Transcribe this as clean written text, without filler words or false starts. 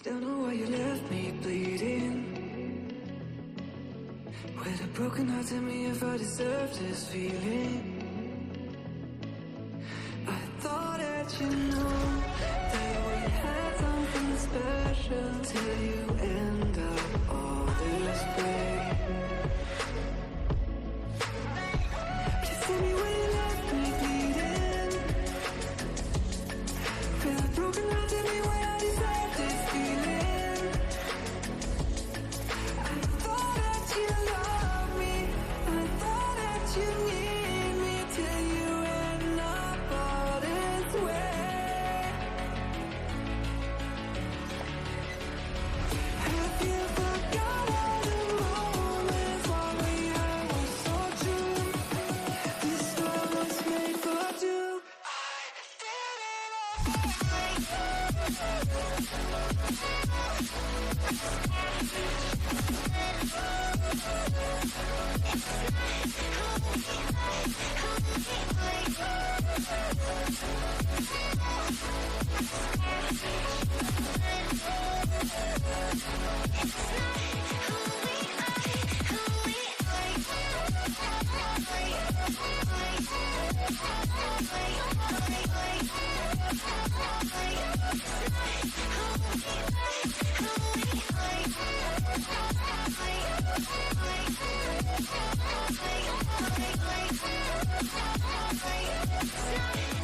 Don't know why you left me bleeding. With a broken heart, tell me if I deserve this feeling. I thought that you knew that we had something special till you end up all this way. Please tell me why you left me bleeding. With a broken heart, tell me why I deserve this feeling. I thought that you loved me, I thought that you need me till you end up all this way. Have you forgot all the moments while we had was so true? This love was made for two. It's not